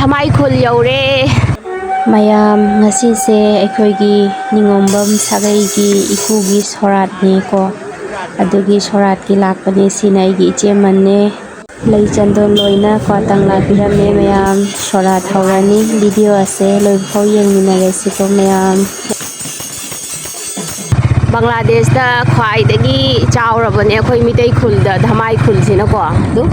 Dhamai khul yaure mayam ngasise aikoigi ningombam sagaigi ikugi sorat ne ko adugi sorat ki lakpane sina aigi ichemanne lei chandon loina ko tangla pirame mayam sorat haurani video ase loifau yengminare siko mayam Bangladesh da khwaidagi chaurabane akhoi mitei khul da Dhamai khul sina ko du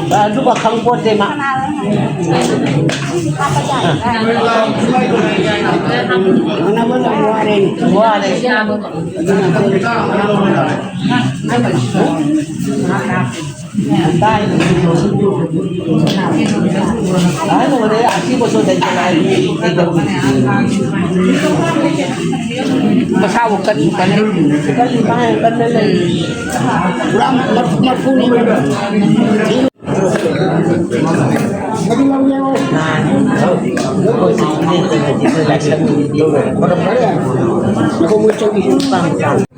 Baru bakal buat deh mak. Mana mana muarin, muarin. Ano deh, asyik bosok dan jalan. Pasal bukan kan lagi. Kurang marfuni.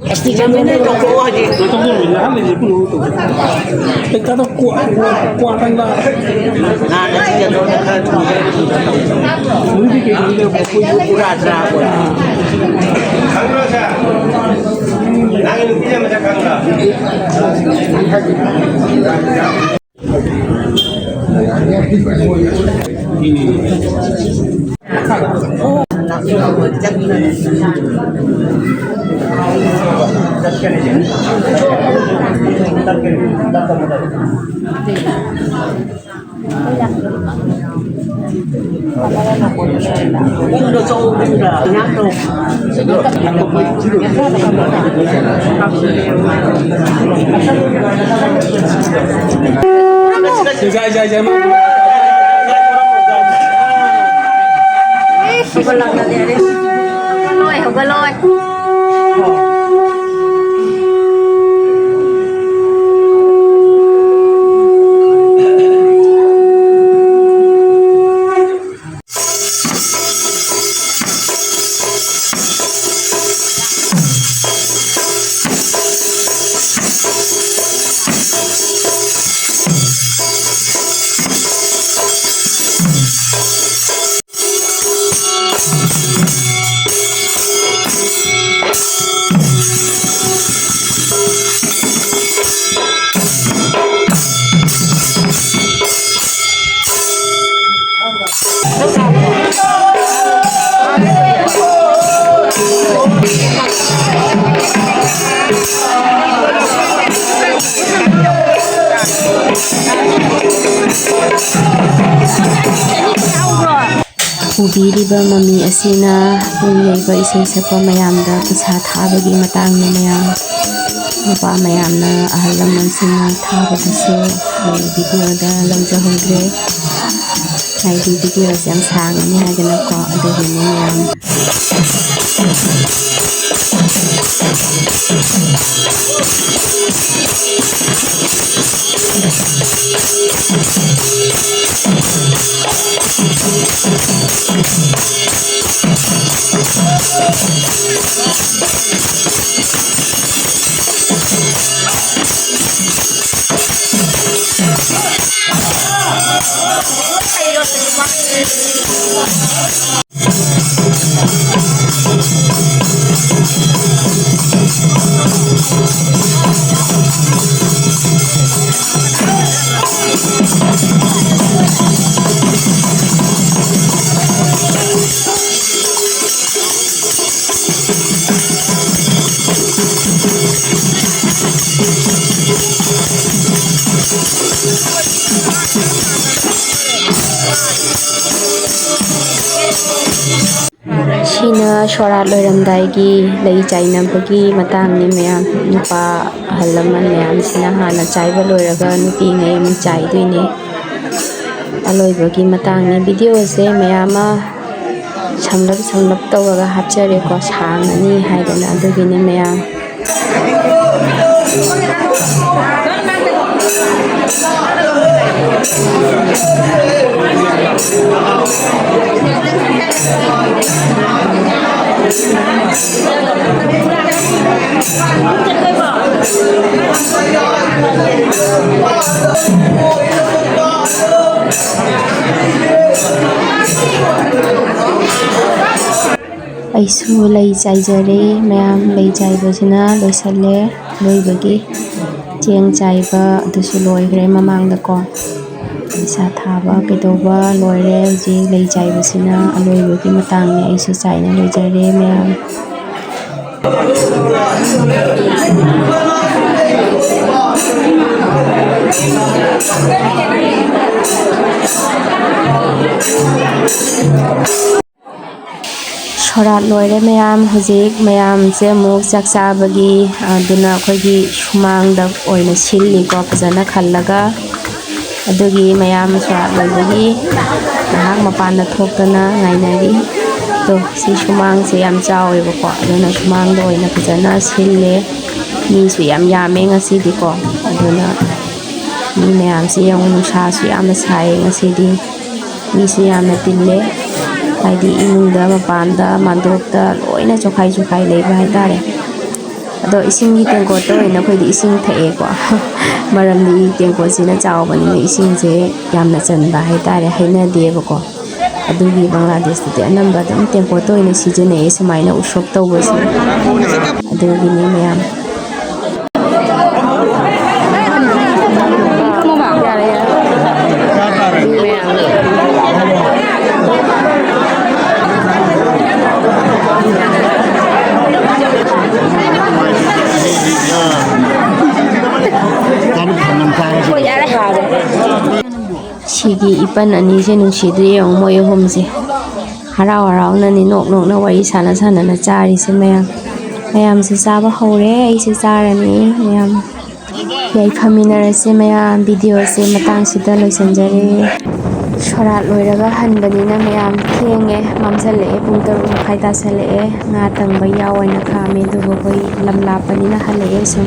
Pasti kami ni toko aja. Toko ni lah, ni pun tu. Kita tu kuat lah. Nah, nanti dia tu nak tu. Mungkin kita ni kurang dah. Nanti dia macam kangga. Ubiriba mami asina uyaiba isay sapa mayamda isa thabagi matangna mayam nupa mayamna ahal laman sina thabadasu video da lamjahudre naidi video siyang sangani hagana ko adagini mayam Shina sorat loiramdaigi lei chainabagi matangni mayam nupa halaman mayam sina hana chaiba loiraga nupi ngai amuk chaiduine aloibagi matangni video se mayama samlap tawraga hapchare ko sangani haidana adugine mayam ꯑꯩꯁꯨ ꯂꯩ ꯆꯥꯏꯖꯔꯦ ꯃꯌꯥꯝ ꯂꯩ ꯆꯥꯏꯕꯁꯤꯅ ꯂꯣꯏꯁꯜꯂꯦ ꯂꯣꯏꯕꯒꯤ ꯆꯦꯡ ꯆꯥꯏꯕ ꯑꯗꯨꯁꯨ ꯂꯣꯏꯈ꯭ꯔꯦ ꯃꯃꯥꯡꯗꯀꯣ ꯄꯩꯁꯥ ꯊꯥꯕ ꯀꯩꯗꯧꯕ ꯂꯣꯏꯔꯦ ꯍꯧꯖꯤꯛ ꯂꯩ ꯆꯥꯏꯕꯁꯤꯅ ꯑꯂꯣꯏꯕꯒꯤ ꯃꯇꯥꯡꯅꯤ ꯑꯩꯁꯨ ꯆꯥꯏꯅ ꯂꯣꯏꯖꯔꯦ ꯃꯌꯥꯝ ꯁꯣꯔꯥꯠ ꯂꯣꯏꯔꯦ ꯃꯌꯥꯝ ꯍꯧꯖꯤꯛ ꯃꯌꯥꯝꯁꯦ ꯑꯃꯨꯛ ꯆꯥꯛ ꯆꯥꯕꯒꯤ ꯑꯗꯨꯅ ꯑꯩꯈꯣꯏꯒꯤ ꯁꯨꯃꯥꯡꯗ ꯑꯣꯏꯅ ꯁꯤꯜꯂꯤꯀꯣ ꯐꯖꯅ ꯈꯜꯂꯒ ꯑꯗꯨꯒꯤ ꯃꯌꯥꯝ ꯁꯣꯔꯥꯠ ꯂꯣꯏꯕꯒꯤ ꯉꯥꯏꯍꯥꯛ ꯃꯄꯥꯟꯗ ꯊꯣꯛꯇꯅ ꯉꯥꯏꯅꯔꯤ ꯑꯗꯣ ꯁꯤ ꯁꯨꯃꯥꯡꯁꯦ ꯌꯥꯝ ꯆꯥꯎꯋꯦꯕꯀꯣ ꯑꯗꯨꯅ ꯁꯨꯃꯥꯡꯗ ꯑꯣꯏꯅ ꯐꯖꯅ ꯁꯤꯜꯂꯦ ꯃꯤꯁꯨ ꯌꯥꯝ ꯌꯥꯝꯃꯦ ꯉꯁꯤꯗꯤꯀꯣ ꯑꯗꯨꯅ ꯃꯤ ꯃꯌꯥꯝꯁꯦ ꯌꯦꯡꯉꯨ ꯅꯨꯡꯁꯥꯁꯨ ꯌꯥꯝꯅ ꯁꯥꯏꯌꯦ ꯉꯁꯤꯗꯤ ꯃꯤꯁꯨ ꯌꯥꯝꯅ ꯇꯤꯜꯂꯦ ꯍꯥꯏꯗꯤ ꯏꯃꯨꯡꯗ ꯃꯄꯥꯟꯗ ꯃꯥꯟꯗꯣꯞꯇ ꯂꯣꯏꯅ ꯆꯣꯈꯥꯏ ꯂꯩꯕ ꯍꯥꯏꯇꯥꯔꯦ ꯑꯗꯣ ꯏꯁꯤꯡꯒꯤ ꯇꯦꯡꯀꯣꯠꯇ ꯑꯣꯏꯅ ꯑꯩꯈꯣꯏꯗꯤ ꯏꯁꯤꯡ ꯊꯛꯑꯦꯀꯣ ꯃꯔꯝꯗꯤ ꯇꯦꯡꯀꯣꯠꯁꯤꯅ ꯆꯥꯎꯕꯅꯤꯅ ꯏꯁꯤꯡꯁꯦ ꯌꯥꯝꯅ ꯆꯟꯕ ꯍꯥꯏꯇꯥꯔꯦ ꯍꯩꯅꯗꯦꯕꯀꯣ ꯑꯗꯨꯒꯤ ꯕꯪꯒ꯭ꯂꯥꯗꯦꯁꯇꯗꯤ ꯑꯅꯝꯕ ꯑꯗꯨꯝ ꯇꯦꯡꯀꯣꯠꯇ ꯑꯣꯏꯅ ꯁꯤꯖꯤꯟꯅꯩꯌꯦ ꯁꯨꯃꯥꯏꯅ ꯎꯁꯣꯞ ꯇꯧꯕꯁꯦ ꯑꯗꯨꯒꯤꯅꯤ ꯃꯌꯥꯝ ꯁꯤꯒꯤ ꯏꯄꯟ ꯑꯅꯤꯁꯦ ꯅꯨꯡꯁꯤꯗ꯭ꯔꯦ ꯌꯦꯡꯉꯨ ꯃꯣꯏ ꯑꯍꯨꯝꯁꯦ ꯍꯔꯥꯎ ꯍꯔꯥꯎꯅꯅꯤ ꯅꯣꯛ ꯅꯣꯛꯅ ꯋꯥꯔꯤ ꯁꯥꯟꯅ ꯆꯥꯔꯤꯁꯦ ꯃꯌꯥꯝꯁꯨ ꯆꯥꯕ ꯍꯧꯔꯦ ꯑꯩꯁꯨ ꯆꯥꯔꯅꯤ ꯃꯌꯥꯝ ꯌꯥꯏꯐꯃꯤꯟꯅꯔꯁꯦ ꯃꯌꯥꯝ ꯚꯤꯗꯤꯑꯣꯁꯦ ꯃꯇꯥꯡꯁꯤꯗ ꯂꯣꯏꯁꯤꯟꯖꯔꯦ ꯁꯣꯔꯥꯠ ꯂꯣꯏꯔꯒ ꯍꯟꯕꯅꯤꯅ ꯃꯌꯥꯝ ꯊꯦꯡꯉꯦ ꯃꯝꯁꯤꯜꯂꯛꯑꯦ ꯄꯨꯡ 6:30 ꯇꯥꯁꯜꯂꯛꯑꯦ ꯉꯥ ꯇꯪꯕ ꯌꯥꯎ ꯑꯣꯏꯅ ꯈꯥꯝꯃꯦ ꯑꯗꯨꯕꯨ ꯑꯩꯈꯣꯏ ꯂꯝ ꯂꯥꯞꯄꯅꯤꯅ ꯍꯜꯂꯛꯑꯦ ꯁꯨꯝ